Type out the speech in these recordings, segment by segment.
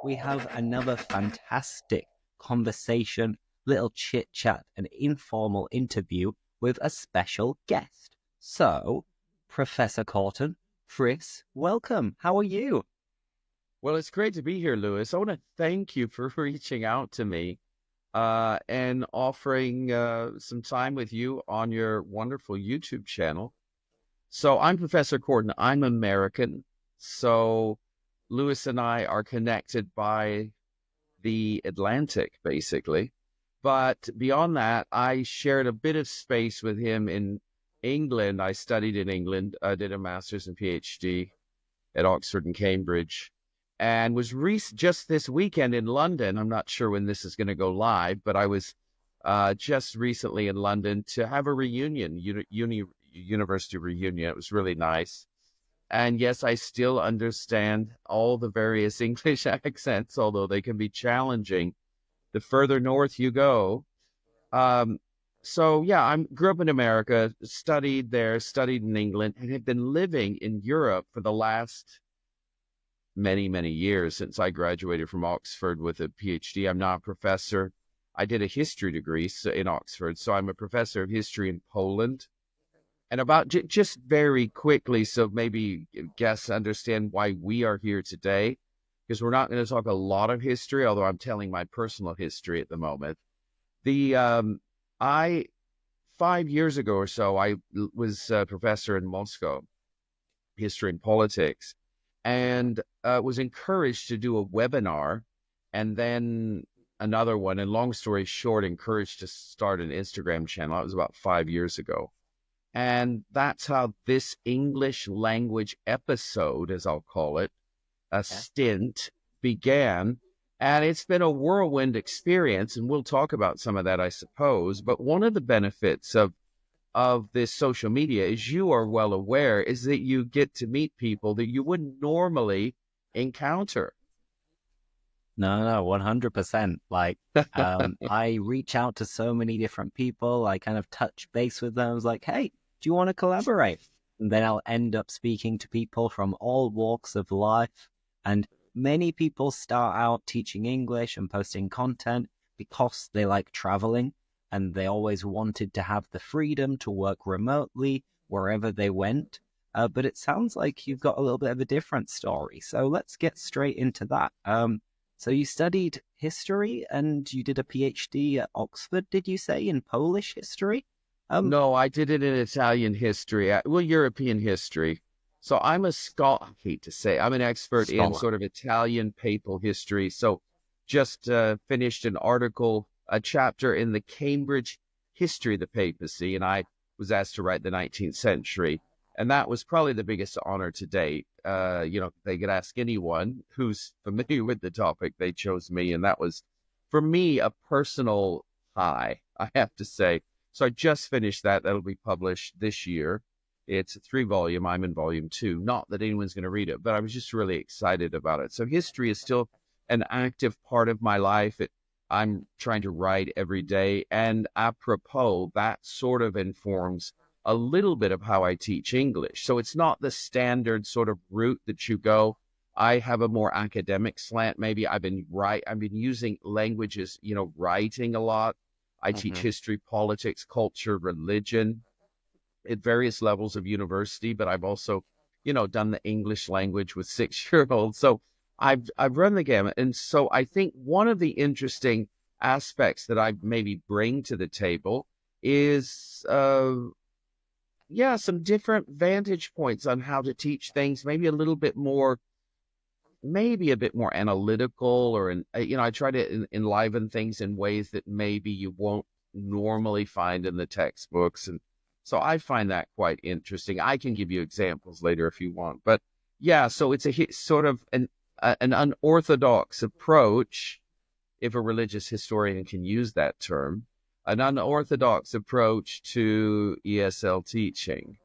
we have another fantastic conversation, little chit chat, an informal interview with a special guest. So, Professor Korten, Chris, welcome. How are you? Well, it's great to be here, Lewis. I want to thank you for reaching out to me and offering some time with you on your wonderful YouTube channel. So I'm Professor Korten. I'm American. So Lewis and I are connected by the Atlantic, basically. But beyond that, I shared a bit of space with him in England. I studied in England, did a master's and PhD at Oxford and Cambridge, and was just this weekend in London. I'm not sure when this is going to go live, but I was just recently in London to have a reunion, university reunion. It was really nice. And yes, I still understand all the various English accents, although they can be challenging the further north you go. Um, so yeah, I grew up in America, studied there, studied in England, and have been living in Europe for the last many, many years since I graduated from Oxford with a PhD. I'm now a professor. I did a history degree in Oxford, so I'm a professor of history in Poland. And about just very quickly, so maybe guests understand why we are here today, because we're not going to talk a lot of history, although I'm telling my personal history at the moment. I 5 years ago or so, I was a professor in Moscow, history and politics, and was encouraged to do a webinar and then another one. And long story short, encouraged to start an Instagram channel. That was about 5 years ago. And that's how this English language episode, as I'll call it, a stint began. And it's been a whirlwind experience. And we'll talk about some of that, I suppose. But one of the benefits of this social media, as you are well aware, is that you get to meet people that you wouldn't normally encounter. No, 100%. I reach out to so many different people. I kind of touch base with them. I was like, hey, do you want to collaborate? And then I'll end up speaking to people from all walks of life. And many people start out teaching English and posting content because they like traveling and they always wanted to have the freedom to work remotely wherever they went. But it sounds like you've got a little bit of a different story. So let's get straight into that. So you studied history and you did a PhD at Oxford, did you say, in Polish history? No, I did it in Italian history, European history. So I'm a scholar, I hate to say, I'm an expert in Scholar. sort of Italian papal history. So just finished an article, a chapter in the Cambridge History of the Papacy, and I was asked to write the 19th century. And that was probably the biggest honor to date. They could ask anyone who's familiar with the topic, they chose me. And that was, for me, a personal high, I have to say. So I just finished that. That'll be published this year. It's a 3-volume. I'm in volume 2. Not that anyone's going to read it, but I was just really excited about it. So history is still an active part of my life. I'm trying to write every day. And apropos, that sort of informs a little bit of how I teach English. So it's not the standard sort of route that you go. I have a more academic slant. Maybe I've been using languages, writing a lot. I teach history, politics, culture, religion at various levels of university, but I've also, done the English language with 6-year-olds. So I've run the gamut. And so I think one of the interesting aspects that I maybe bring to the table is some different vantage points on how to teach things, maybe a bit more analytical, or I try to enliven things in ways that maybe you won't normally find in the textbooks. And so I find that quite interesting. I can give you examples later if you want, but yeah, so it's sort of an unorthodox approach, if a religious historian can use that term, an unorthodox approach to ESL teaching.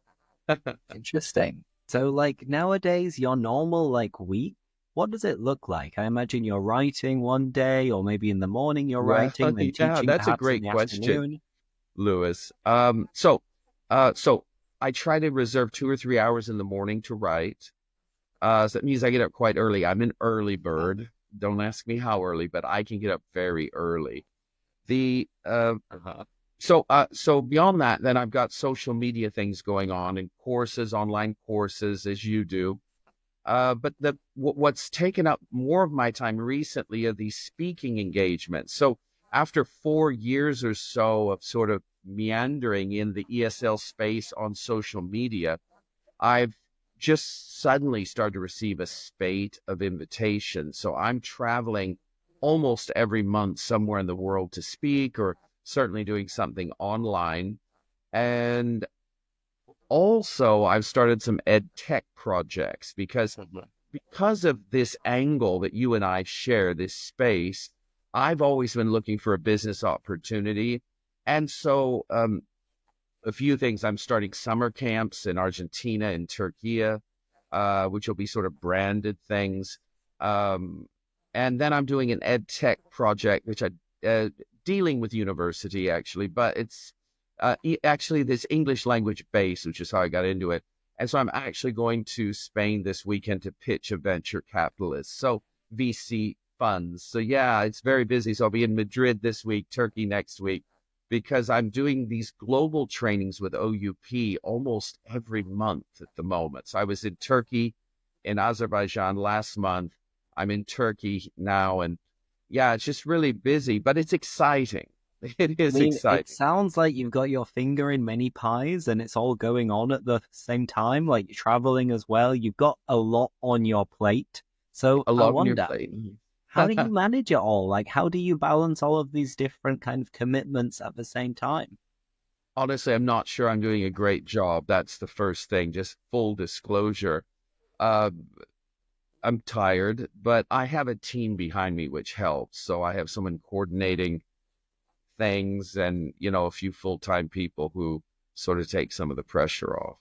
Interesting. So, nowadays, your normal, week, what does it look like? I imagine you're writing one day, or maybe in the morning you're Well, writing, then yeah, teaching that's a perhaps in great the question, afternoon. Lewis. So I try to reserve 2 or 3 hours in the morning to write. So that means I get up quite early. I'm an early bird. Don't ask me how early, but I can get up very early. The so beyond that, then I've got social media things going on and courses, online courses, as you do. But what's taken up more of my time recently are these speaking engagements. So after 4 years or so of sort of meandering in the ESL space on social media, I've just suddenly started to receive a spate of invitations. So I'm traveling almost every month somewhere in the world to speak, or certainly doing something online. And also, I've started some ed tech projects because of this angle that you and I share, this space. I've always been looking for a business opportunity. And so a few things. I'm starting summer camps in Argentina and Turkey, which will be sort of branded things. And then I'm doing an ed tech project, which I dealing with university actually, but it's actually this English language base, which is how I got into it. And so I'm actually going to Spain this weekend to pitch a venture capitalist. So VC funds. So yeah, it's very busy. So I'll be in Madrid this week, Turkey next week, because I'm doing these global trainings with OUP almost every month at the moment. So I was in Turkey, in Azerbaijan last month. I'm in Turkey now. And yeah, it's just really busy, but it's exciting. It I is mean, it exciting. sounds like you've got your finger in many pies and it's all going on at the same time, like you're traveling as well. You've got a lot on your plate. So A I lot on your wonder, plate. how do you manage it all? Like, how do you balance all of these different kind of commitments at the same time? Honestly, I'm not sure I'm doing a great job. That's the first thing, just full disclosure. Uh, I'm tired, but I have a team behind me, which helps. So I have someone coordinating things and, a few full-time people who sort of take some of the pressure off.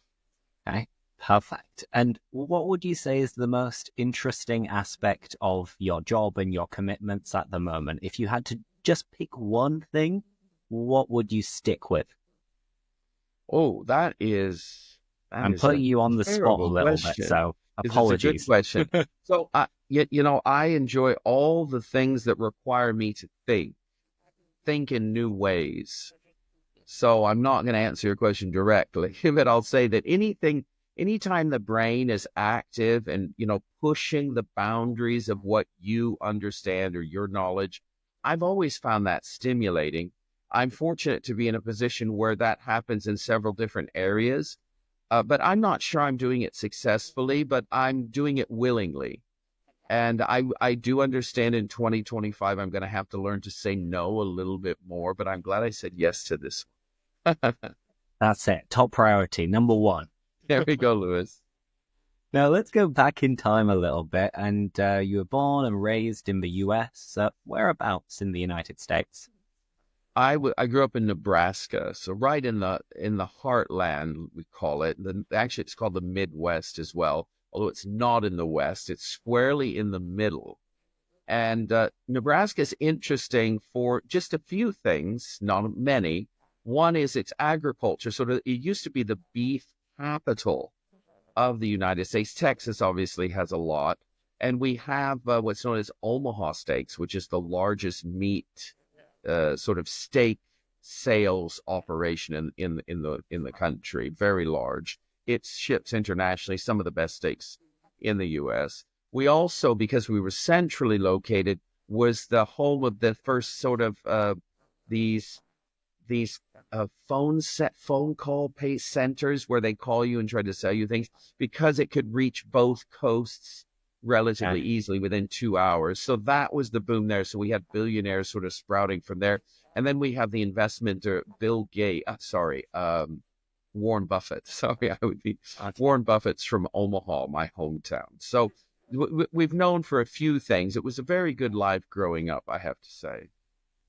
Okay, perfect. And what would you say is the most interesting aspect of your job and your commitments at the moment? If you had to just pick one thing, what would you stick with? Oh, that I'm is a putting you on the spot a terrible little bit, question. so It's a good apologies. question. So, I enjoy all the things that require me to think in new ways. So I'm not going to answer your question directly, but I'll say that anytime the brain is active and, pushing the boundaries of what you understand or your knowledge, I've always found that stimulating. I'm fortunate to be in a position where that happens in several different areas, but I'm not sure I'm doing it successfully, but I'm doing it willingly. And I do understand in 2025, I'm going to have to learn to say no a little bit more, but I'm glad I said yes to this. That's it. Top priority, number one. There we go, Lewis. Now let's go back in time a little bit. And you were born and raised in the US. Whereabouts in the United States? I grew up in Nebraska, so right in the heartland, we call it. Actually, it's called the Midwest as well, although it's not in the West. It's squarely in the middle. And Nebraska is interesting for just a few things, not many. One is its agriculture. It used to be the beef capital of the United States. Texas obviously has a lot. And we have what's known as Omaha Steaks, which is the largest meat sort of steak sales operation in the country, very large. It ships internationally, some of the best steaks in the U.S. We also, because we were centrally located, was the home of the first sort of these phone call pay centers where they call you and try to sell you things because it could reach both coasts relatively Okay. easily within 2 hours. So that was the boom there. So we had billionaires sort of sprouting from there. And then we have the investment, Warren Buffett. Sorry, I would be Warren Buffett's from Omaha, my hometown. So we've known for a few things. It was a very good life growing up, I have to say.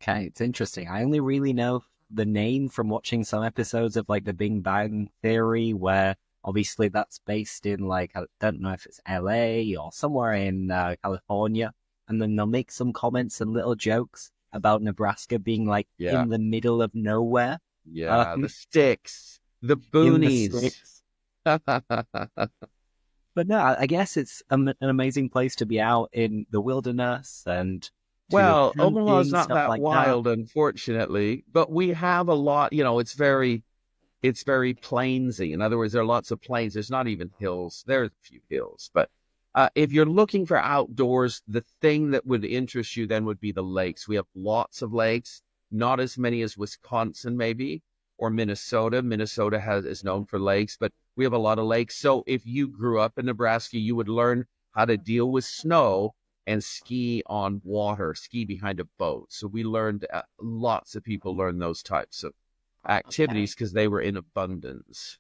Okay, it's interesting. I only really know the name from watching some episodes of like the Big Bang Theory, where obviously that's based in like, I don't know if it's LA or somewhere in California. And then they'll make some comments and little jokes about Nebraska being like Yeah. in the middle of nowhere. Yeah. The sticks, the In the boonies. sticks. But no, I guess it's an amazing place to be out in the wilderness and to go Well, Omaha's camping, not stuff that like that. wild, unfortunately, but we have a lot, it's very plainsy. In other words, there are lots of plains. There's not even hills. There's a few hills, but if you're looking for outdoors, the thing that would interest you then would be the lakes. We have lots of lakes, not as many as Wisconsin, maybe, or Minnesota. Minnesota is known for lakes, but we have a lot of lakes. So if you grew up in Nebraska, you would learn how to deal with snow and ski on water, ski behind a boat. So we learned, lots of people learned those types of Okay. activities because they were in abundance.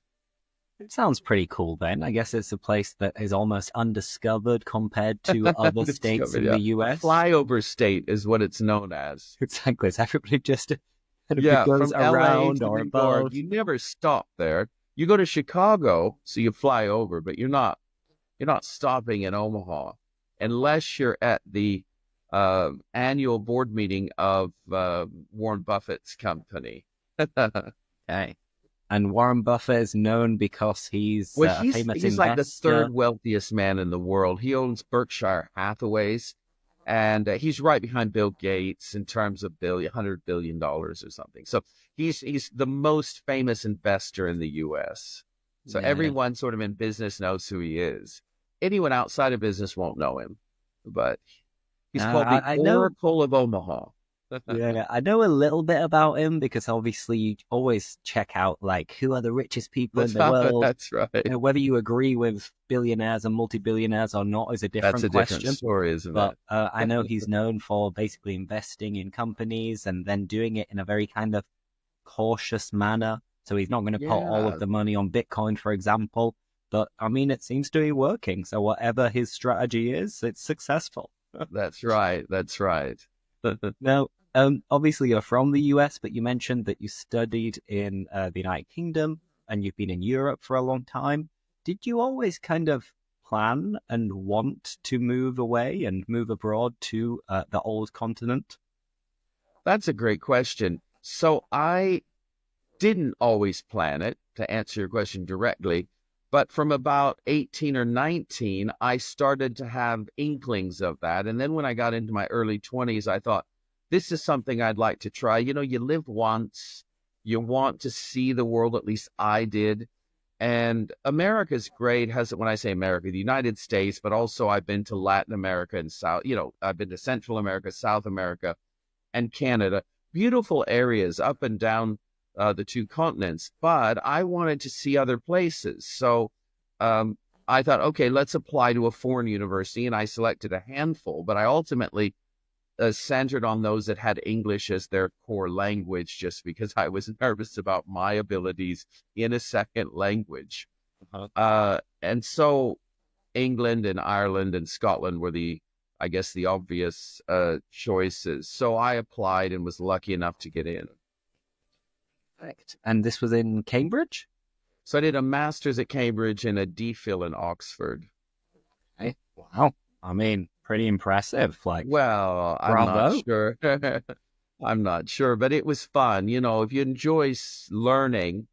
It sounds pretty cool then. I guess it's a place that is almost undiscovered compared to other states Discovered, in yeah. the A US. flyover state is what it's known as. Exactly. So everybody just kind of Yeah, goes from LA around to or New York, above. you never stop there. You go to Chicago, so you fly over, but you're not stopping in Omaha unless you're at the annual board meeting of Warren Buffett's company. Okay. And Warren Buffett is known because he's Well, a he's famous he's like the third investor. wealthiest man in the world. He owns Berkshire Hathaways, and he's right behind Bill Gates in terms of $100 billion or something. So he's the most famous investor in the U.S. So Yeah. everyone sort of in business knows who he is. Anyone outside of business won't know him, but he's called the I know. Oracle of Omaha. Yeah, I know a little bit about him because obviously you always check out like who are the richest people in the world. That's right. Whether you agree with billionaires and multi-billionaires or not is a That's different a different question. story, isn't But it? I know he's known for basically investing in companies and then doing it in a very kind of cautious manner. So he's not going to put all of Yeah, the money on Bitcoin, for example. But I mean, it seems to be working. So whatever his strategy is, it's successful. that's right. That's right. Now, obviously you're from the US, but you mentioned that you studied in the United Kingdom and you've been in Europe for a long time. Did you always kind of plan and want to move away and move abroad to the old continent? That's a great question. So I didn't always plan it, to answer your question directly, but from about 18 or 19, I started to have inklings of that. And then when I got into my early 20s, I thought, this is something I'd like to try. You live once, you want to see the world, at least I did. And America's great, when I say America, the United States, but also I've been to Latin America and I've been to Central America, South America, and Canada. Beautiful areas up and down the two continents, but I wanted to see other places. So I thought, okay, let's apply to a foreign university, and I selected a handful, but I ultimately centered on those that had English as their core language, just because I was nervous about my abilities in a second language. Uh-huh. And so England and Ireland and Scotland were I guess, the obvious choices. So I applied and was lucky enough to get in. Correct. And this was in Cambridge? So I did a master's at Cambridge and a DPhil in Oxford. Hey, wow. I mean, pretty impressive. Like, Well, I'm not bravo. sure. I'm not sure, but it was fun. If you enjoy learning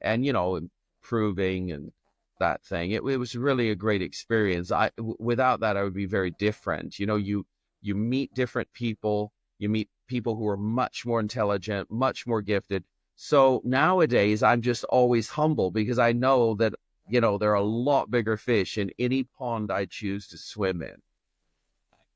and, improving and that thing, it was really a great experience. Without that, I would be very different. You meet different people, you meet people who are much more intelligent, much more gifted. So nowadays, I'm just always humble because I know that, there are a lot bigger fish in any pond I choose to swim in.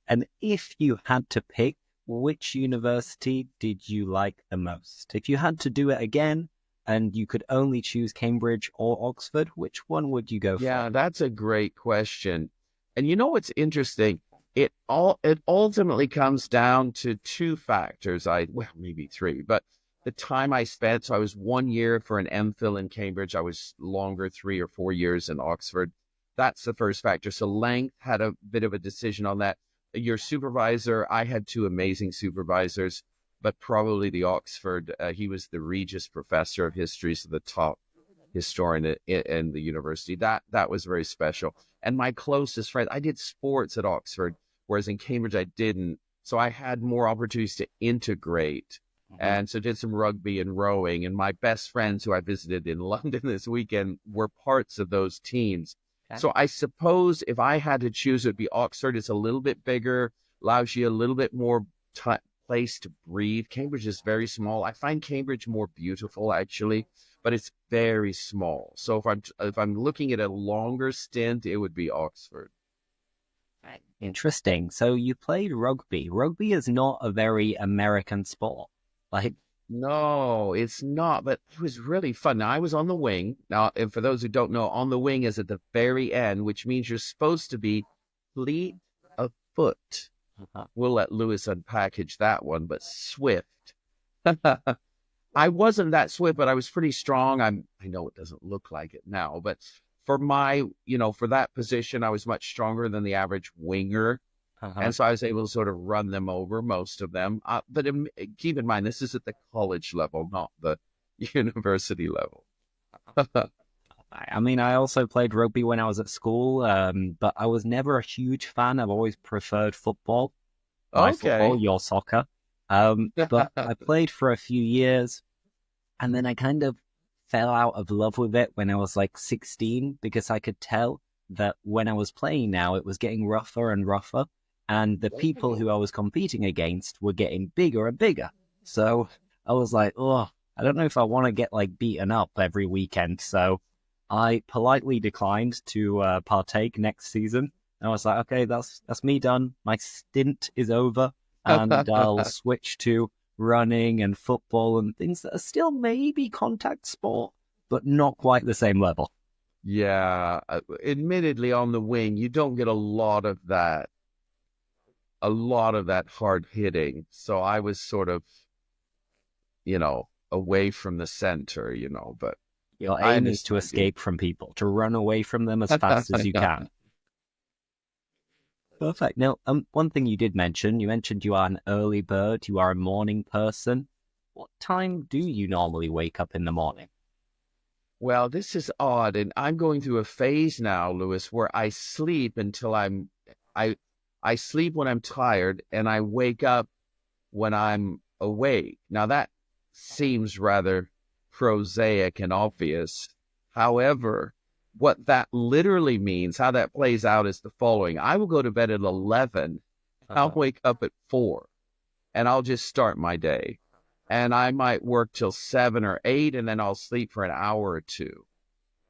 And if you had to pick, which university did you like the most? If you had to do it again and you could only choose Cambridge or Oxford, which one would you go for? Yeah, that's a great question. And you know what's interesting? It ultimately comes down to two factors. Well, maybe three, but the time I spent. So I was 1 year for an MPhil in Cambridge. I was longer, 3 or 4 years in Oxford. That's the first factor. So length had a bit of a decision on that. Your supervisor, I had two amazing supervisors, but probably the Oxford, he was the Regius Professor of History, so the top historian in the university. That was very special. And my closest friend, I did sports at Oxford, whereas in Cambridge I didn't. So I had more opportunities to integrate. Mhm. And so did some rugby and rowing. And my best friends who I visited in London this weekend were parts of those teams. Okay. So I suppose if I had to choose, it'd be Oxford. It's a little bit bigger, allows you a little bit more place to breathe. Cambridge is very small. I find Cambridge more beautiful actually, but it's very small. So if I'm looking at a longer stint, it would be Oxford. Right. Interesting. So you played rugby. Rugby is not a very American sport. Like, No, it's not, but it was really fun. Now, I was on the wing. Now, and for those who don't know, on the wing is at the very end, which means you're supposed to be fleet of foot. uh-huh. We'll let Lewis unpackage that one, but swift. I wasn't that swift, but I was pretty strong. I know it doesn't look like it now, but for for that position, I was much stronger than the average winger. Uh-huh. And so I was able to sort of run them over, most of them. But keep in mind, this is at the college level, not the university level. I mean, I also played rugby when I was at school, but I was never a huge fan. I've always preferred football. My football, Okay. your soccer. But I played for a few years, and then I kind of fell out of love with it when I was like 16 because I could tell that when I was playing now, it was getting rougher and rougher, and the people who I was competing against were getting bigger and bigger. So I was like, oh, I don't know if I want to get like beaten up every weekend. So I politely declined to partake next season. And I was like, okay, that's me done. My stint is over, and I'll switch to running and football and things that are still maybe contact sport, but not quite the same level. Yeah. Admittedly, on the wing, you don't get a lot of that hard hitting. So I was sort of, away from the center, but Your I aim is to understand you. escape from people, to run away from them as fast as you can. Perfect. Now, one thing you mentioned you are an early bird, you are a morning person. What time do you normally wake up in the morning? Well, this is odd, and I'm going through a phase now, Lewis, where I sleep until I I sleep when I'm tired and I wake up when I'm awake. Now that seems rather prosaic and obvious. However, what that literally means, how that plays out is the following. I will go to bed at 11. I'll Uh-huh. wake up at 4 and I'll just start my day. And I might work till 7 or 8 and then I'll sleep for an hour or two.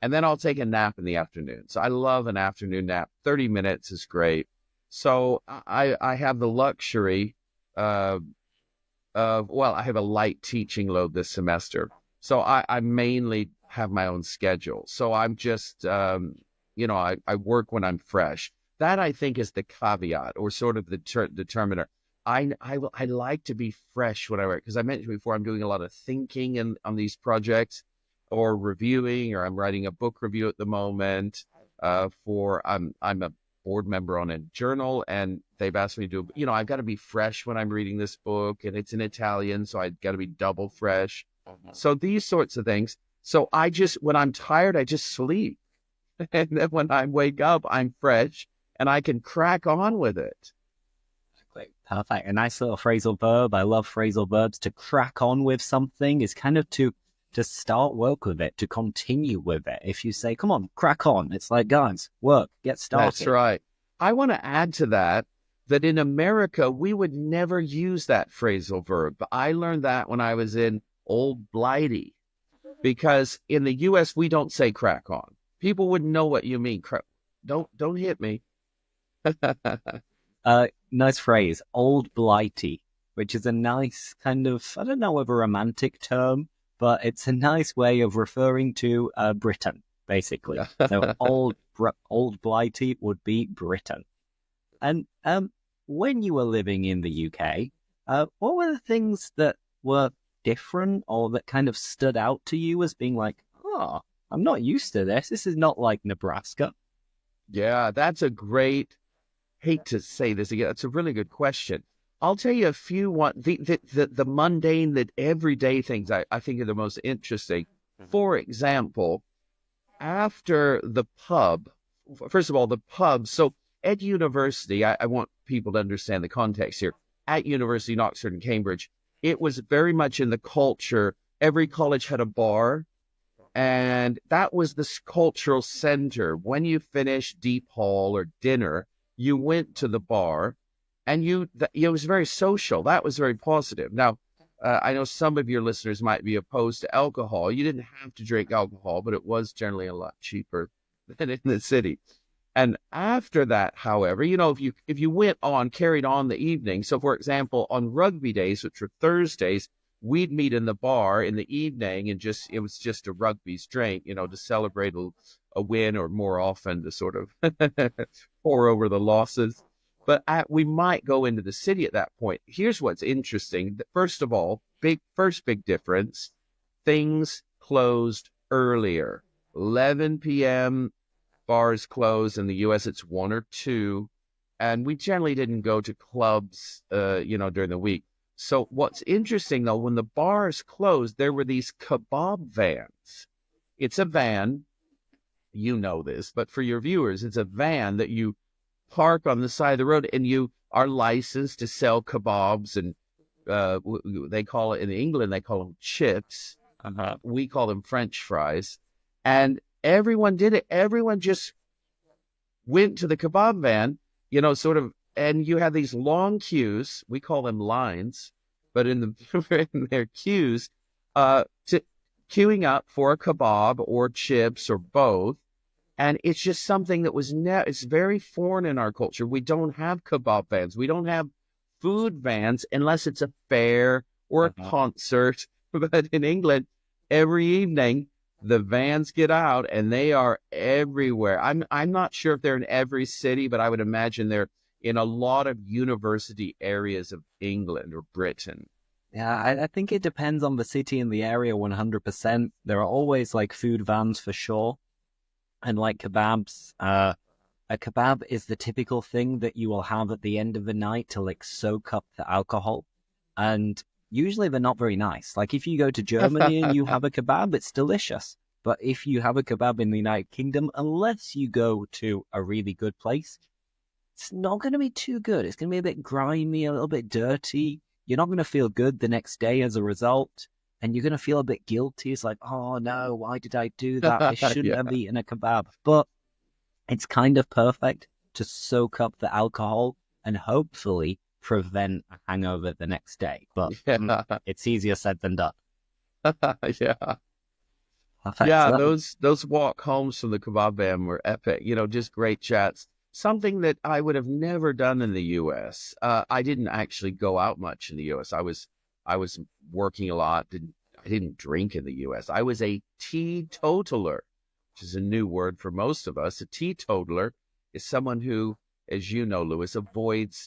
And then I'll take a nap in the afternoon. So I love an afternoon nap. 30 minutes is great. So I have the luxury uh, well, I have a light teaching load this semester. So I mainly have my own schedule. So I'm just, I work when I'm fresh. That I think is the caveat or sort of the determiner. I like to be fresh when I work because I mentioned before I'm doing a lot of thinking on these projects or reviewing, or I'm writing a book review at the moment. I'm a board member on a journal, and they've asked me to do, I've got to be fresh when I'm reading this book, and it's in Italian, so I've got to be double fresh. So these sorts of things. So when I'm tired, I just sleep. And then when I wake up, I'm fresh and I can crack on with it. Great. Perfect. A nice little phrasal verb. I love phrasal verbs. To crack on with something is kind of to start work with it, to continue with it. If you say, come on, crack on, it's like, guys, work, get That's started. right. I want to add to that in America, we would never use that phrasal verb. But I learned that when I was in Old Blighty, because in the US, we don't say crack on. People wouldn't know what you mean. Don't hit me. Nice phrase, old blighty, which is a nice kind of, I don't know whether romantic term, but it's a nice way of referring to Britain, basically. Yeah. So old blighty would be Britain. And when you were living in the UK, what were the things that were different or that kind of stood out to you as being like, oh, I'm not used to this. This is not like Nebraska. Yeah, that's a great, hate to say this again. That's a really good question. I'll tell you a few the mundane, the everyday things I think are the most interesting. For example, after the pub, first of all, the pub. So at university, I want people to understand the context here. At university in Oxford and Cambridge, it was very much in the culture. Every college had a bar, And that was the cultural center. When you finished deep hall or dinner, you went to the bar, and it was very social. That was very positive. Now, I know some of your listeners might be opposed to alcohol. You didn't have to drink alcohol, but it was generally a lot cheaper than in the city. And after that, however, if you carried on the evening. So, for example, on rugby days, which were Thursdays, we'd meet in the bar in the evening, and it was just a rugby's drink, to celebrate a win, or more often to sort of pour over the losses. But we might go into the city at that point. Here's what's interesting. First of all, first big difference, things closed earlier. 11 p.m. bars close. In the U.S., it's 1 or 2. And we generally didn't go to clubs, during the week. So what's interesting, though, when the bars closed, there were these kebab vans. It's a van, you know this, but for your viewers, it's a van that you park on the side of the road, and you are licensed to sell kebabs, and they call it, in England, they call them chips. We call them French fries. And everyone did it. Everyone just went to the kebab van, and you have these long queues. We call them lines, but in their queues, queuing up for a kebab or chips or both. And it's just something that it's very foreign in our culture. We don't have kebab vans. We don't have food vans unless it's a fair or a concert. But in England, every evening, the vans get out, and they are everywhere. I'm not sure if they're in every city, but I would imagine they're in a lot of university areas of England or Britain. Yeah, I think it depends on the city and the area 100%. There are always like food vans for sure. And like kebabs, a kebab is the typical thing that you will have at the end of the night to like soak up the alcohol. And usually they're not very nice. Like if you go to Germany and you have a kebab, it's delicious. But if you have a kebab in the United Kingdom, unless you go to a really good place, it's not going to be too good. It's going to be a bit grimy, a little bit dirty. You're not going to feel good the next day as a result. And you're going to feel a bit guilty. It's like, oh no, why did I do that? I shouldn't have eaten a kebab. But it's kind of perfect to soak up the alcohol and hopefully prevent a hangover the next day. But it's easier said than done. Yeah. Perfect. Yeah, So those walk homes from the kebab van were epic. Just great chats. Something that I would have never done in the U.S. I didn't actually go out much in the U.S. I was working a lot. I didn't drink in the U.S. I was a teetotaler, which is a new word for most of us. A teetotaler is someone who, as you know, Lewis,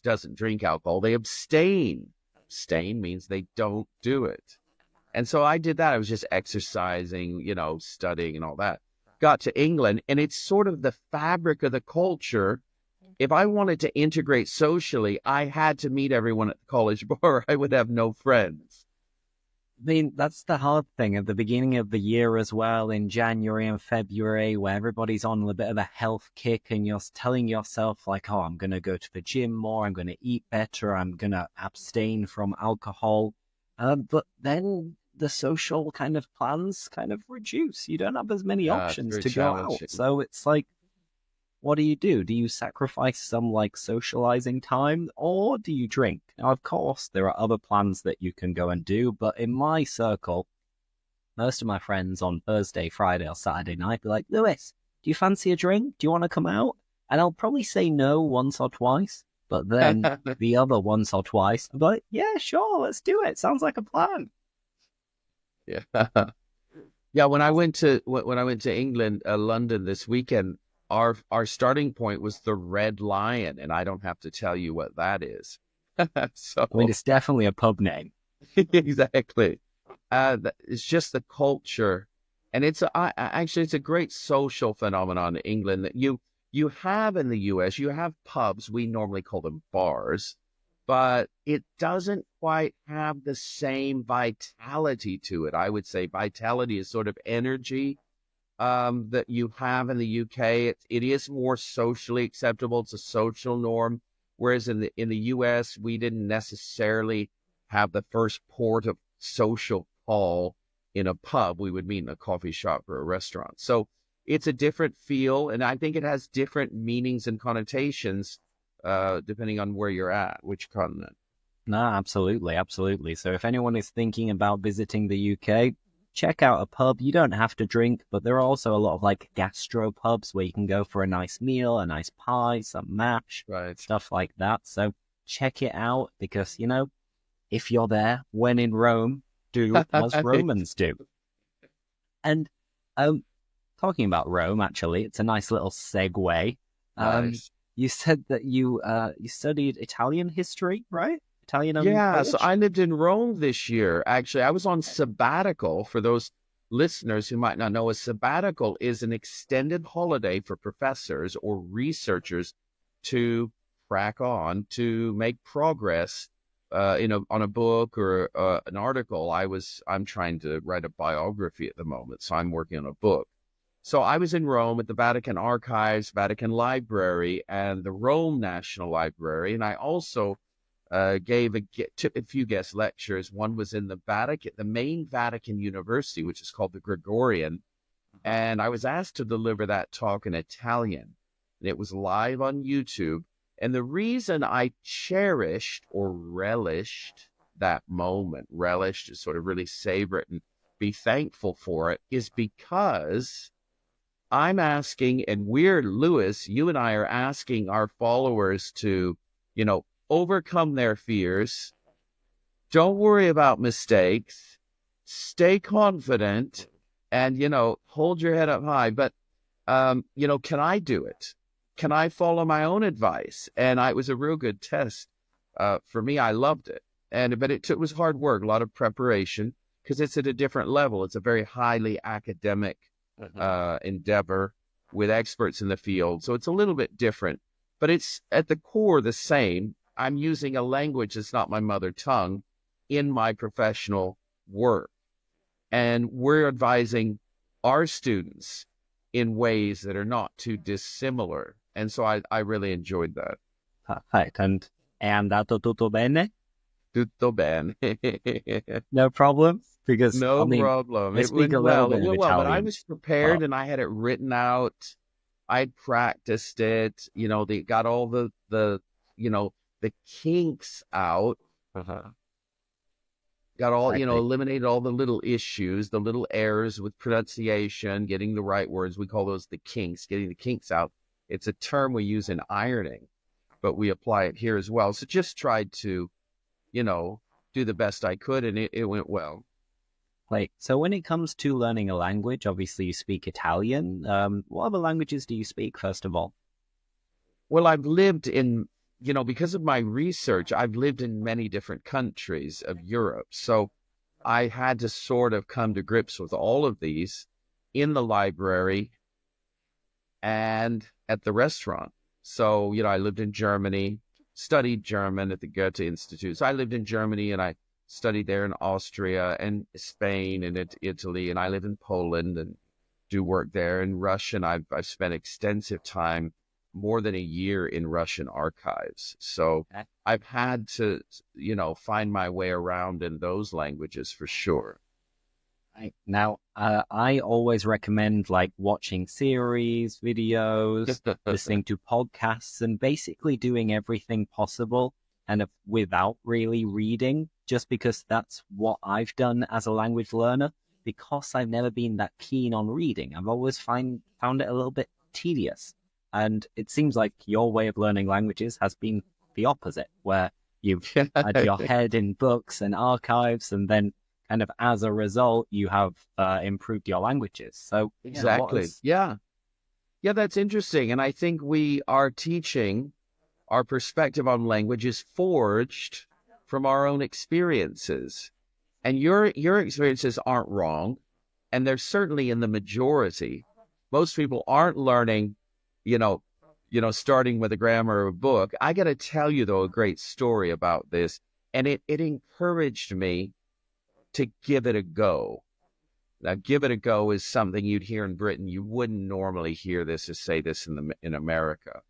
doesn't drink alcohol. They abstain. Abstain means they don't do it. And so I did that. I was just exercising, studying and all that. Got to England, and it's sort of the fabric of the culture. If I wanted to integrate socially, I had to meet everyone at the college bar. I would have no friends. I mean, that's the hard thing at the beginning of the year as well, in January and February, where everybody's on a bit of a health kick and you're telling yourself like, oh, I'm going to go to the gym more, I'm going to eat better, I'm going to abstain from alcohol. But then the social kind of plans kind of reduce. You don't have as many options to go out. So it's like, what do? Do you sacrifice some like socializing time, or do you drink? Now, of course, there are other plans that you can go and do, but in my circle, most of my friends on Thursday, Friday, or Saturday night be like, Lewis, do you fancy a drink? Do you want to come out? And I'll probably say no once or twice, but then the other once or twice, I'm like, yeah, sure, let's do it. Sounds like a plan. Yeah. Yeah, when I went to England, London this weekend, our starting point was the Red Lion, and I don't have to tell you what that is. So I mean, it's definitely a pub name. Exactly. It's just the culture, and actually it's a great social phenomenon in England that you have in the U.S. You have pubs. We normally call them bars, but it doesn't quite have the same vitality to it. I would say vitality is sort of energy that you have in the UK. It is more socially acceptable. It's a social norm. Whereas in the US, we didn't necessarily have the first port of social call in a pub. We would meet in a coffee shop or a restaurant. So it's a different feel, and I think it has different meanings and connotations depending on where you're at, which continent. No, absolutely, absolutely. So if anyone is thinking about visiting the UK, check out a pub. You don't have to drink, but there are also a lot of like gastro pubs where you can go for a nice meal, a nice pie, some mash, Right. stuff like that. So check it out because, if you're there, when in Rome, do as Romans do. And um, talking about Rome, actually, it's a nice little segue. Um, Nice. you said that you studied Italian history, right? Italian Yeah, so college? I lived in Rome this year. Actually, I was on sabbatical. For those listeners who might not know, a sabbatical is an extended holiday for professors or researchers to crack on to make progress on a book or an article. I'm trying to write a biography at the moment, so I'm working on a book. So I was in Rome at the Vatican Archives, Vatican Library, and the Rome National Library, and I also gave a few guest lectures. One was in the Vatican, the main Vatican University, which is called the Gregorian. And I was asked to deliver that talk in Italian. And it was live on YouTube. And the reason I cherished or relished that moment, relished is sort of really savor it and be thankful for it, is because I'm asking, and Lewis, you and I are asking our followers to, overcome their fears. Don't worry about mistakes. Stay confident and, hold your head up high. But, can I do it? Can I follow my own advice? And it was a real good test. For me, I loved it. But it was hard work, a lot of preparation, because it's at a different level. It's a very highly academic endeavor with experts in the field. So it's a little bit different, but it's at the core the same. I'm using a language that's not my mother tongue in my professional work. And we're advising our students in ways that are not too dissimilar. And so I really enjoyed that. Perfect. And è andato tutto bene? Tutto bene. No problem? Because, No problem. I It speak went a little well. It bit of went well, but I Italian. was prepared Well, and I had it written out. I'd practiced it. They got all the kinks out. uh Got all, exactly. eliminated all the little issues, the little errors with pronunciation, getting the right words. We call those the kinks, getting the kinks out. It's a term we use in ironing, but we apply it here as well. So just tried to, do the best I could, and it went well. Like, so when it comes to learning a language, obviously you speak Italian. What other languages do you speak, first of all? Well, I've lived in, because of my research, I've lived in many different countries of Europe. So I had to sort of come to grips with all of these in the library and at the restaurant. So, I lived in Germany, studied German at the Goethe Institute. So I lived in Germany and I studied there in Austria and Spain and Italy. And I live in Poland and do work there. In Russian, I've spent extensive time, more than a year in Russian archives. So Okay. I've had to, find my way around in those languages for sure. Right. Now, I always recommend like watching series, videos, listening to podcasts, and basically doing everything possible and without really reading, just because that's what I've done as a language learner, because I've never been that keen on reading. I've always found it a little bit tedious. And it seems like your way of learning languages has been the opposite, where you've had your head in books and archives, and then kind of as a result, you have improved your languages. So, Exactly. Yeah. Yeah, that's interesting. And I think we are teaching our perspective on language is forged from our own experiences. And your experiences aren't wrong. And they're certainly in the majority. Most people aren't learning, you know, starting with a grammar of a book. I got to tell you, though, a great story about this. And it encouraged me to give it a go. Now, give it a go is something you'd hear in Britain. You wouldn't normally hear this or say this in America.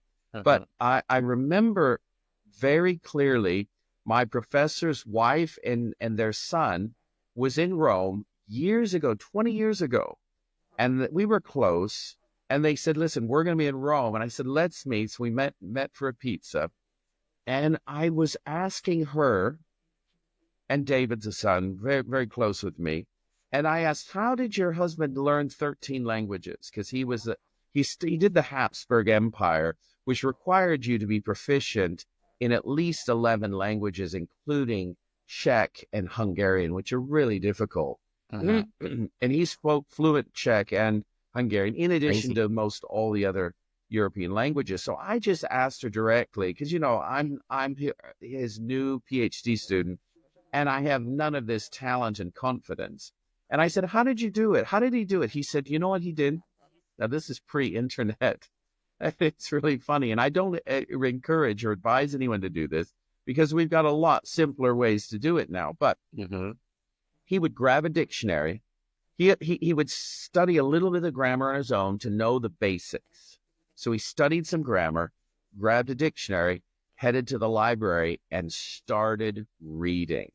But I remember very clearly my professor's wife and their son was in Rome years ago, 20 years ago. And we were close. And they said, listen, we're going to be in Rome. And I said, let's meet. So we met for a pizza. And I was asking her, and David's a son, very, very close with me. And I asked, how did your husband learn 13 languages? Because he did the Habsburg Empire, which required you to be proficient in at least 11 languages, including Czech and Hungarian, which are really difficult. Uh-huh. And he spoke fluent Czech and Hungarian, in addition Crazy. to most all the other European languages. So I just asked her directly, because I'm his new PhD student, and I have none of this talent and confidence. And I said, how did you do it? How did he do it? He said, you know what he did? Now, this is pre-internet. It's really funny. And I don't encourage or advise anyone to do this because we've got a lot simpler ways to do it now. But he would grab a dictionary. He would study a little bit of grammar on his own to know the basics. So he studied some grammar, grabbed a dictionary, headed to the library, and started reading,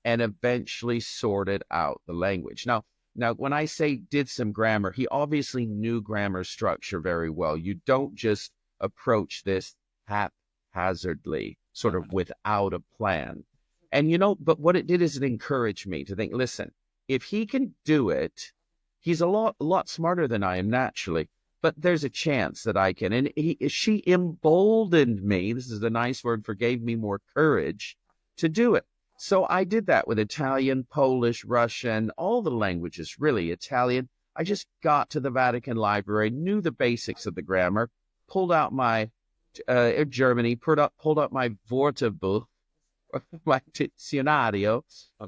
and eventually sorted out the language. Now, when I say did some grammar, he obviously knew grammar structure very well. You don't just approach this haphazardly, sort of without a plan. And, but what it did is it encouraged me to think, listen, if he can do it, he's a lot smarter than I am naturally, but there's a chance that I can. And she emboldened me, this is a nice word for gave me more courage to do it. So I did that with Italian, Polish, Russian, all the languages, really, Italian. I just got to the Vatican Library, knew the basics of the grammar, pulled out my Germany, pulled up my Wörterbuch, my diccionario,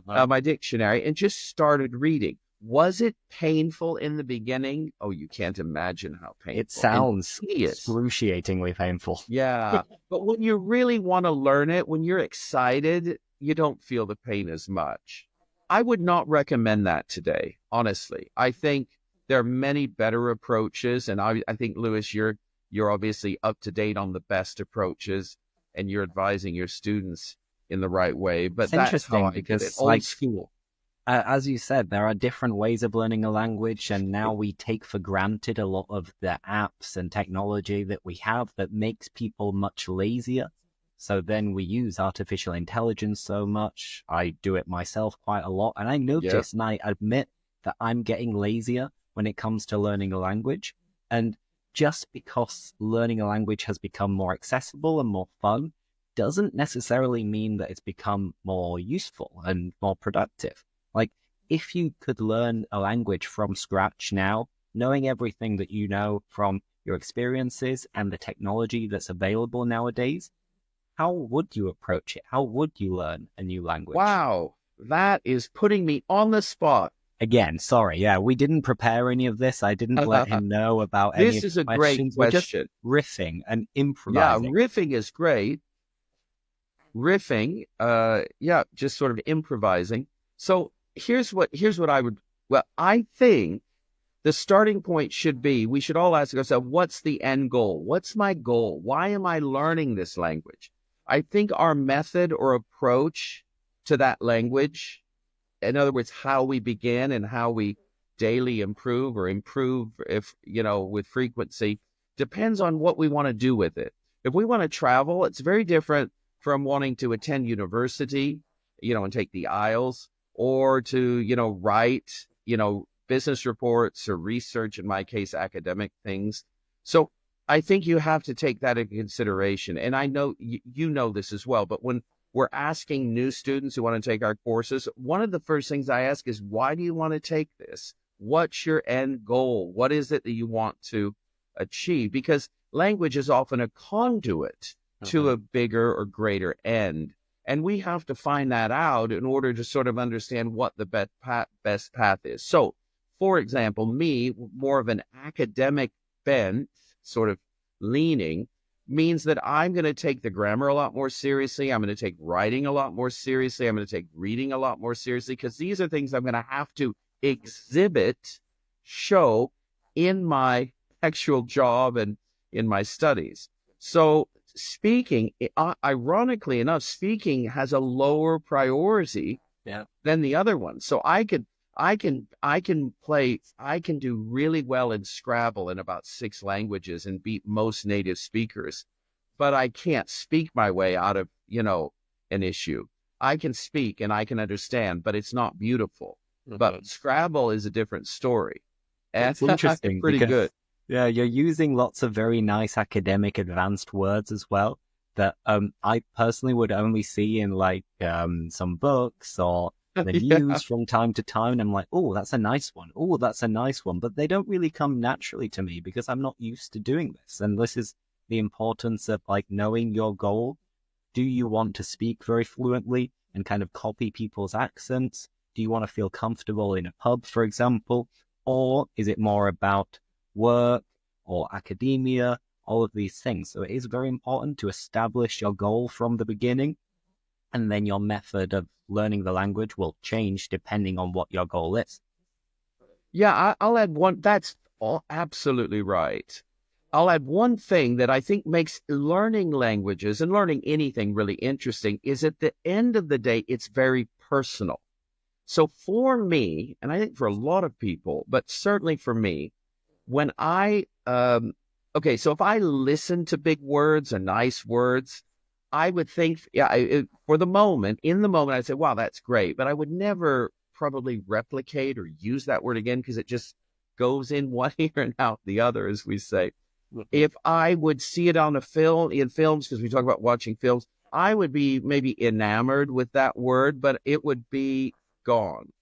my dictionary, and just started reading. Was it painful in the beginning? Oh, you can't imagine how painful. It sounds excruciatingly painful. Yeah. But when you really want to learn it, when you're excited, you don't feel the pain as much. I would not recommend that today, honestly. I think there are many better approaches. And I think, Louis, you're obviously up to date on the best approaches, and you're advising your students in the right way. But it's that's interesting how I because, did it. Old school. As you said, there are different ways of learning a language, and now we take for granted a lot of the apps and technology that we have that makes people much lazier. So then we use artificial intelligence so much. I do it myself quite a lot, and I notice and I admit that I'm getting lazier when it comes to learning a language. And just because learning a language has become more accessible and more fun doesn't necessarily mean that it's become more useful and more productive. Like, if you could learn a language from scratch now, knowing everything that you know from your experiences and the technology that's available nowadays, how would you approach it? How would you learn a new language? Wow, that is putting me on the spot. Again, sorry, we didn't prepare any of this. I didn't let him know about any of the questions. This is a great question. We're just riffing and improvising. Yeah, riffing is great. Just sort of improvising. So here's what I think the starting point should be, we should all ask ourselves, what's the end goal? What's my goal? Why am I learning this language? I think our method or approach to that language, in other words, how we begin and how we daily improve with frequency, depends on what we want to do with it. If we want to travel, it's very different from wanting to attend university, and take the IELTS, or to, write, business reports or research, in my case, academic things. So I think you have to take that into consideration. And I know you know this as well, but when we're asking new students who want to take our courses, one of the first things I ask is, why do you want to take this? What's your end goal? What is it that you want to achieve? Because language is often a conduit to a bigger or greater end. And we have to find that out in order to sort of understand what the best path is. So, for example, me, more of an academic bent, sort of leaning, means that I'm going to take the grammar a lot more seriously. I'm going to take writing a lot more seriously. I'm going to take reading a lot more seriously, because these are things I'm going to have to show in my actual job and in my studies. So speaking, ironically enough, speaking has a lower priority than the other one. So I I can do really well in Scrabble in about 6 languages and beat most native speakers, but I can't speak my way out of, an issue. I can speak and I can understand, but it's not beautiful. But Scrabble is a different story. And It's I'm interesting pretty good. because yeah, you're using lots of very nice academic advanced words as well that I personally would only see in like some books or the Yeah. news from time to time. And I'm like, oh, that's a nice one. Oh, that's a nice one. But they don't really come naturally to me because I'm not used to doing this. And this is the importance of like knowing your goal. Do you want to speak very fluently and kind of copy people's accents? Do you want to feel comfortable in a pub, for example? Or is it more about work or academia, all of these things? So it is very important to establish your goal from the beginning, and then your method of learning the language will change depending on what your goal is. Yeah, I'll add one. That's absolutely right. I'll add one thing that I think makes learning languages and learning anything really interesting is at the end of the day, it's very personal. So for me, and I think for a lot of people, but certainly for me, when okay, so if I listen to big words and nice words, I would think, yeah, for the moment, in the moment, I'd say, wow, that's great. But I would never probably replicate or use that word again because it just goes in one ear and out the other, as we say. Mhm. If I would see it on a film, in films, because we talk about watching films, I would be maybe enamored with that word, but it would be gone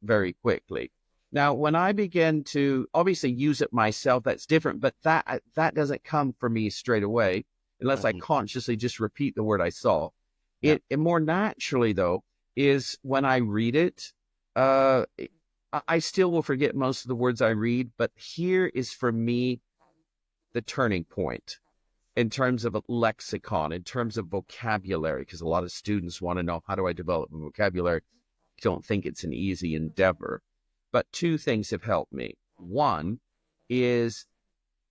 very quickly. Now, when I begin to obviously use it myself, that's different, but that doesn't come for me straight away unless I Mhm. consciously just repeat the word I saw. Yeah. It more naturally though is when I read it. Uh, I still will forget most of the words I read, but here is for me the turning point in terms of a lexicon, in terms of vocabulary, because a lot of students want to know how do I develop a vocabulary. Don't think it's an easy endeavor. But two things have helped me. One is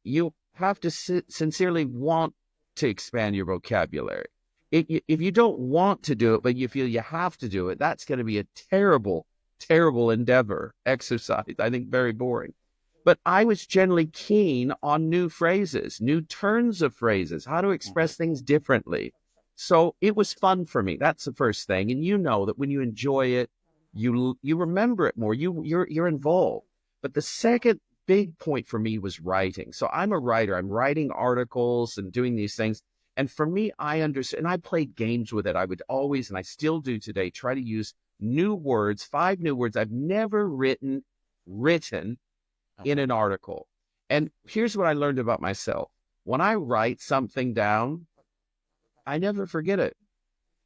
you have to sincerely want to expand your vocabulary. If you don't want to do it, but you feel you have to do it, that's going to be a terrible, terrible endeavor, exercise. I think very boring. But I was generally keen on new phrases, new turns of phrases, how to Mhm. express things differently. So it was fun for me. That's the first thing. And you know that when you enjoy it, you remember it more. You're involved. But the second big point for me was writing. So I'm a writer. I'm writing articles and doing these things. And for me, I understand, and I played games with it. I would always, and I still do today, try to use new words, 5 new words I've never written in Mhm. an article. And here's what I learned about myself. When I write something down, I never forget it.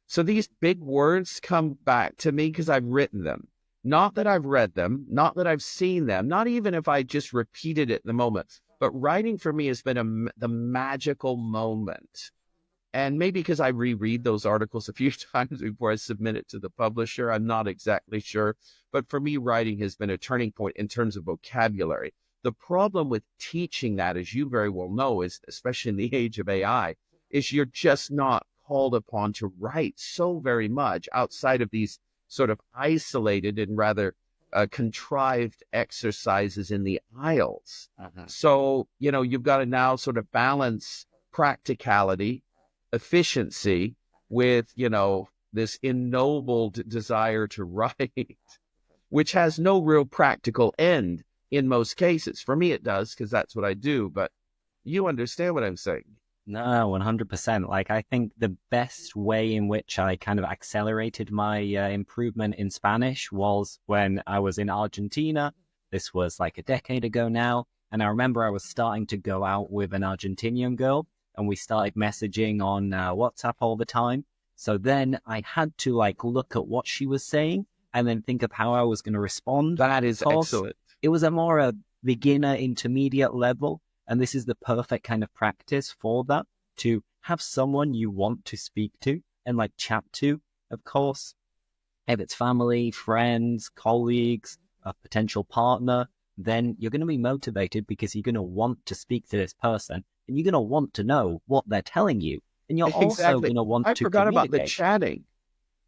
So these big words come back to me because I've written them. Not that I've read them, not that I've seen them, not even if I just repeated it in the moment. But writing for me has been the magical moment. And maybe because I reread those articles a few times before I submit it to the publisher, I'm not exactly sure. But for me, writing has been a turning point in terms of vocabulary. The problem with teaching that, as you very well know, is especially in the age of AI, is you're just not called upon to write so very much outside of these sort of isolated and rather contrived exercises in the aisles. Mhm. So, you've got to now sort of balance practicality, efficiency with, this ennobled desire to write, which has no real practical end in most cases. For me, it does because that's what I do. But you understand what I'm saying. No, 100%. Like, I think the best way in which I kind of accelerated my improvement in Spanish was when I was in Argentina. This was like a decade ago now. And I remember I was starting to go out with an Argentinian girl, and we started messaging on WhatsApp all the time. So then I had to like look at what she was saying and then think of how I was going to respond. That Of is course, excellent. it was a more a beginner intermediate level, and this is the perfect kind of practice for that, to have someone you want to speak to and like chat to, of course. If it's family, friends, colleagues, a potential partner, then you're going to be motivated because you're going to want to speak to this person and you're going to want to know what they're telling you. And you're also Exactly. going to want I to forgot about the communicate. chatting.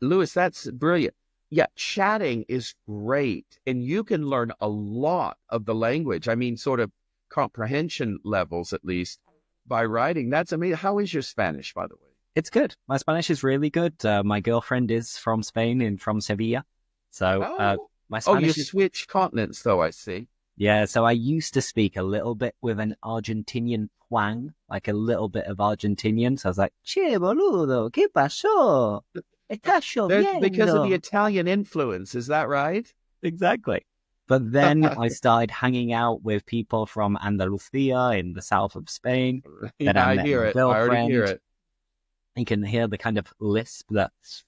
Lewis, that's brilliant. yeah, chatting is great, and you can learn a lot of the language. I mean, sort of comprehension levels, at least, by writing. That's amazing. How is your Spanish, by the way? It's good. My Spanish is really good. My girlfriend is from Spain and from Sevilla. So Oh, my oh, you Spanish is, switch continents, though, I see. yeah. So I used to speak a little bit with an Argentinian twang, like a little bit of Argentinian. So I was like, che boludo, ¿qué pasó? Está There's because of the lloviendo. Italian influence, is that right? Exactly. But then I started hanging out with people from Andalusia in the south of Spain. Yeah, Then I I met hear my it. I already hear girlfriend. it. You can hear the kind of lisp that's,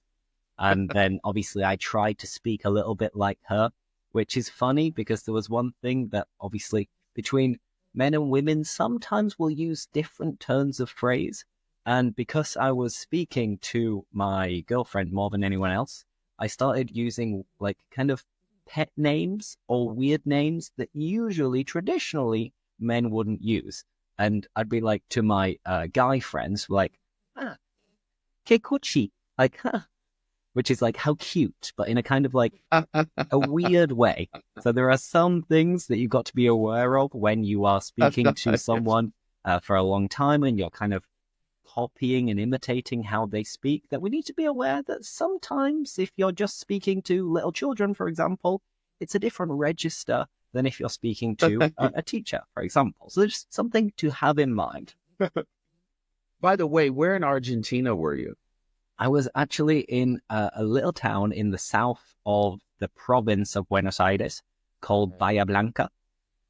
and then obviously I tried to speak a little bit like her, which is funny because there was one thing that obviously between men and women sometimes will use different turns of phrase. And because I was speaking to my girlfriend more than anyone else, I started using like kind of pet names or weird names that usually traditionally men wouldn't use. And I'd be like to my guy friends, like, ah, que cuchi, like, huh, which is like how cute, but in a kind of like a weird way. So there are some things that you've got to be aware of when you are speaking to someone for a long time and you're kind of copying and imitating how they speak, that we need to be aware that sometimes if you're just speaking to little children, for example, it's a different register than if you're speaking to a teacher, for example. So there's something to have in mind. By the way, where in Argentina were you? I was actually in a little town in the south of the province of Buenos Aires called Bahia Blanca.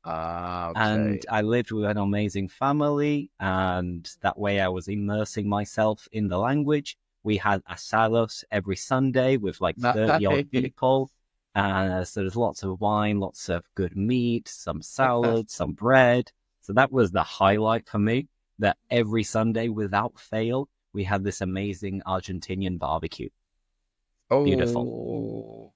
Ah, And okay. I lived with an amazing family. And that way I was immersing myself in the language. We had asados every Sunday with like 30 odd people. So there's lots of wine, lots of good meat, some salad, some bread. So that was the highlight for me, that every Sunday without fail, we had this amazing Argentinian barbecue. Beautiful.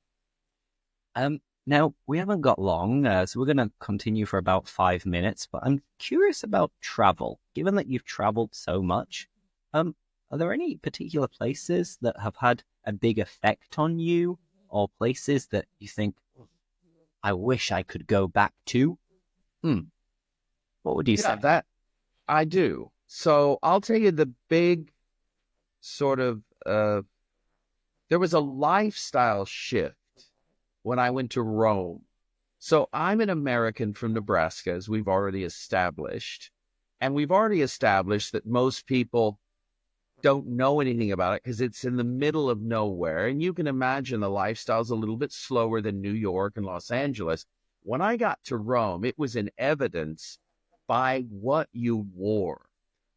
Oh, Now we haven't got long, so we're going to continue for about 5 minutes. But I'm curious about travel. Given that you've traveled so much, are there any particular places that have had a big effect on you, or places that you think I wish I could go back to? Hmm. What would you yeah, say? that I do. So I'll tell you the big sort of there was a lifestyle shift when I went to Rome. So I'm an American from Nebraska, as we've already established. And we've already established that most people don't know anything about it because it's in the middle of nowhere. And you can imagine the lifestyle's a little bit slower than New York and Los Angeles. When I got to Rome, it was in evidence by what you wore.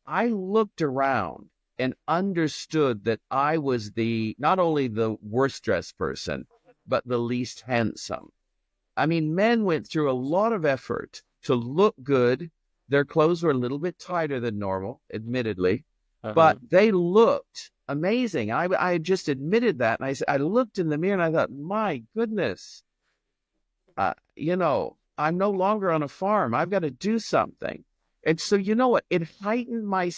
I looked around and understood that I was not only the worst dressed person, but the least handsome. I mean, men went through a lot of effort to look good. Their clothes were a little bit tighter than normal, admittedly, but they looked amazing. I had just admitted that. And I looked in the mirror and I thought, my goodness, I'm no longer on a farm. I've got to do something. And so, you know what? It heightened my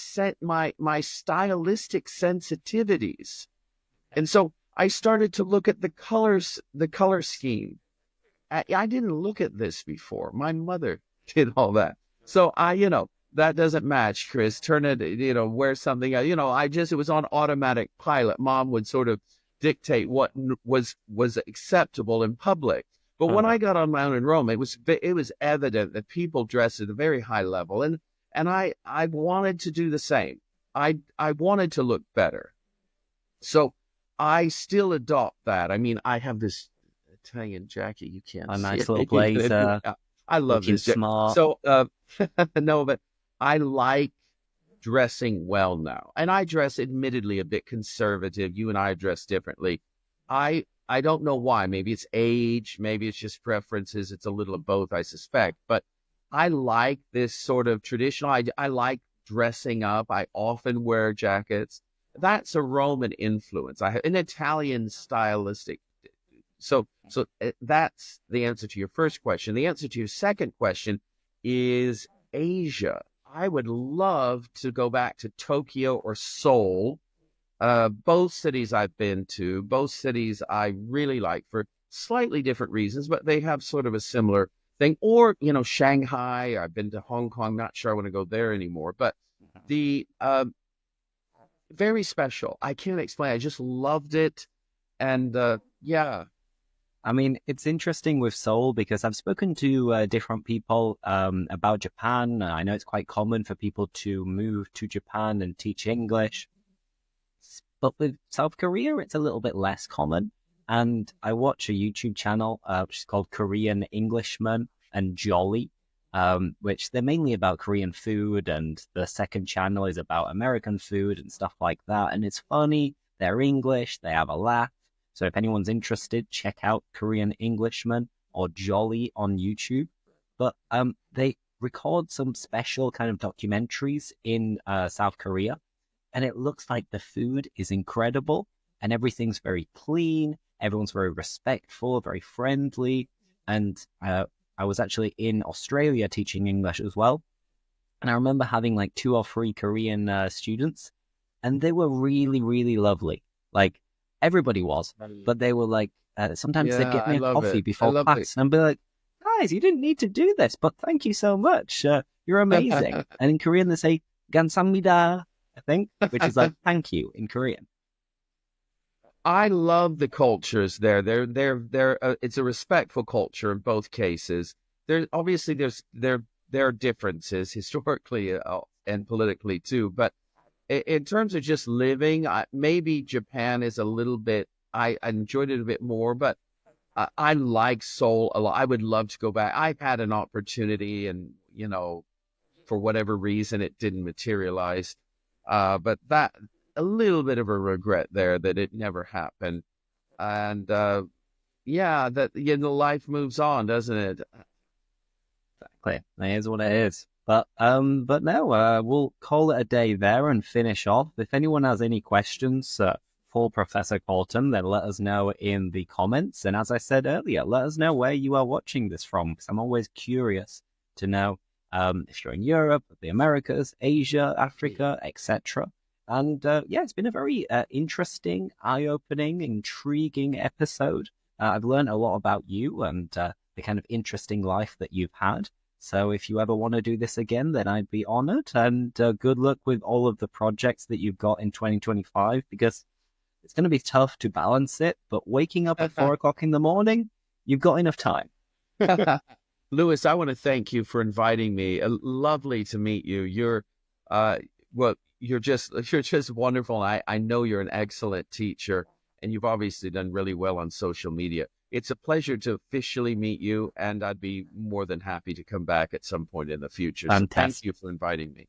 stylistic sensitivities. And so I started to look at the colors, the color scheme. I didn't look at this before. My mother did all that. So that doesn't match, Chris. Turn it, wear something. It was on automatic pilot. Mom would sort of dictate what was acceptable in public. But when I got on my own in Rome, it was evident that people dressed at a very high level, and I wanted to do the same. I wanted to look better. So I still adopt that. I mean, I have this Italian jacket. You can't A see nice it. little blazer, I love looking this jacket. smart. So, no, but I like dressing well now. And I dress admittedly a bit conservative. You and I dress differently. I don't know why. Maybe it's age. Maybe it's just preferences. It's a little of both, I suspect. But I like this sort of traditional. I like dressing up. I often wear jackets. That's a Roman influence. I have an Italian stylistic. So that's the answer to your first question. The answer to your second question is Asia. I would love to go back to Tokyo or Seoul Both cities I've been to, both cities I really like for slightly different reasons, but they have sort of a similar thing. Or, Shanghai, I've been to Hong Kong, not sure I want to go there anymore, but the very special. I can't explain. I just loved it. And yeah, I mean, it's interesting with Seoul because I've spoken to different people about Japan. I know it's quite common for people to move to Japan and teach English. But with South Korea, it's a little bit less common. And I watch a YouTube channel, which is called Korean Englishmen and Jolly, which they're mainly about Korean food. And the second channel is about American food and stuff like that. And it's funny. They're English. They have a laugh. So if anyone's interested, check out Korean Englishmen or Jolly on YouTube. But they record some special kind of documentaries in South Korea, and it looks like the food is incredible and everything's very clean. Everyone's very respectful, very friendly. And I was actually in Australia teaching English as well. And I remember having like 2 or 3 Korean students, and they were really, really lovely. Like everybody was, but they were like, sometimes they'd yeah, get I me a love coffee it. I before love it. class, and I'd be like, guys, you didn't need to do this, but thank you so much. You're amazing. And in Korean, they say, 감사합니다, I think, which is like thank you in Korean. I love the cultures there. It's a respectful culture in both cases. There obviously there are differences historically and politically too, but in terms of just living, maybe Japan is a little bit. I enjoyed it a bit more, but I like Seoul a lot. I would love to go back. I've had an opportunity, and for whatever reason, it didn't materialize. But that a little bit of a regret there that it never happened. And yeah, that life moves on, doesn't it? Exactly. That is what it is. But no, we'll call it a day there and finish off. If anyone has any questions for Professor Korten, then let us know in the comments. And as I said earlier, let us know where you are watching this from, because I'm always curious to know if you're in Europe, the Americas, Asia, Africa, etc. And yeah, it's been a very interesting, eye-opening, intriguing episode. I've learned a lot about you and the kind of interesting life that you've had. So if you ever want to do this again, then I'd be honored. And good luck with all of the projects that you've got in 2025, because it's going to be tough to balance it. But waking up at 4 o'clock in the morning, you've got enough time. Louis, I want to thank you for inviting me. Lovely to meet you. You're just wonderful. I know you're an excellent teacher, and you've obviously done really well on social media. It's a pleasure to officially meet you, and I'd be more than happy to come back at some point in the future. So thank Fantastic. you for inviting me.